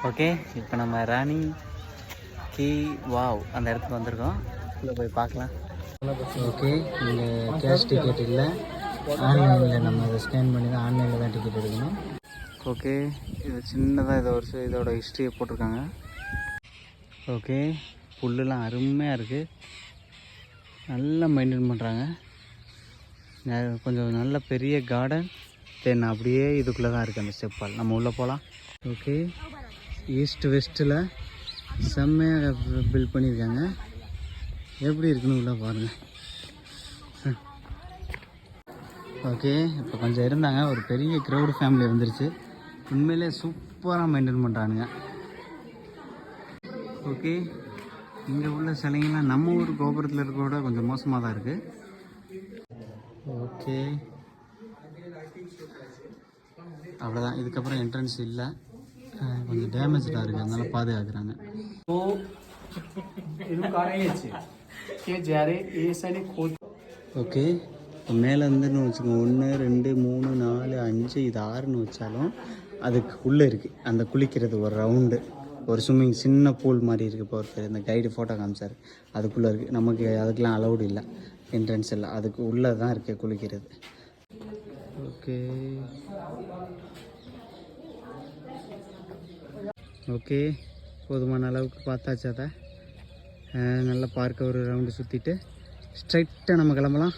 Okay, இப்போ நம்ம ராணி key wow அந்த இடத்துக்கு வந்திருக்கோம். உள்ளே போய் பார்க்கலாம். ஓகே, இங்கே கேஷ் டிக்கெட் இல்லை, ஆன்லைனில் நம்ம அதை ஸ்கேன் பண்ணி தான் ஆன்லைனில் தான் டிக்கெட் எடுக்கணும். ஓகே, இது சின்னதாக இதோட ஹிஸ்ட்ரியை போட்டிருக்காங்க. ஓகே, புல்லுலாம் அருமையாக இருக்குது, நல்லா மெயின்டைன் பண்ணுறாங்க. கொஞ்சம் நல்ல பெரிய கார்டன். தென் அப்படியே இதுக்குள்ளே தான் இருக்குது அந்த ஸ்டெப்பால். நம்ம உள்ளே போகலாம். ஓகே, ஈஸ்ட் வெஸ்ட்டில் செம்மையாக பில்ட் பண்ணியிருக்காங்க. எப்படி இருக்குன்னு உள்ளே பாருங்கள். ஓகே, இப்போ கொஞ்சம் இருந்தாங்க, ஒரு பெரிய க்ரௌடு ஃபேமிலி வந்துருச்சு. உண்மையிலே சூப்பராக மெயின்டைன் பண்ணுறானுங்க. ஓகே, இங்கே உள்ள சிலைங்கள்லாம் நம்ம ஊர் கோபுரத்தில் இருக்கிறத கொஞ்சம் மோசமாக தான் இருக்குது. ஓகே, அவ்வளோதான். இதுக்கப்புறம் என்ட்ரன்ஸ் இல்லை, கொஞ்சம் டேமேஜாக இருக்குது, அதனால பாதுகாக்கிறாங்க. ஓகே, இப்போ மேலே வந்துன்னு வச்சுக்கோங்க, 1 2 3 4 5 இது 6ன்னு வச்சாலும் அதுக்கு உள்ளே இருக்குது அந்த குளிக்கிறது ஒரு ரவுண்டு, ஒரு ஸ்விம்மிங் சின்ன பூல் மாதிரி இருக்குது. இப்போ ஒருத்தர் இந்த கைடு ஃபோட்டோ காமிச்சார், அதுக்குள்ளே இருக்குது. நமக்கு அதுக்கெலாம் அலௌடு இல்லை, என்ட்ரன்ஸ் இல்லை, அதுக்கு உள்ளே தான் இருக்குது குளிக்கிறது. ஓகே ஓகே, போதுமான அளவுக்கு பார்த்தாச்சா? அதை நல்லா பார்க்க ஒரு ரவுண்டு சுற்றிட்டு ஸ்ட்ரைட்டாக நம்ம கிளம்பலாம்.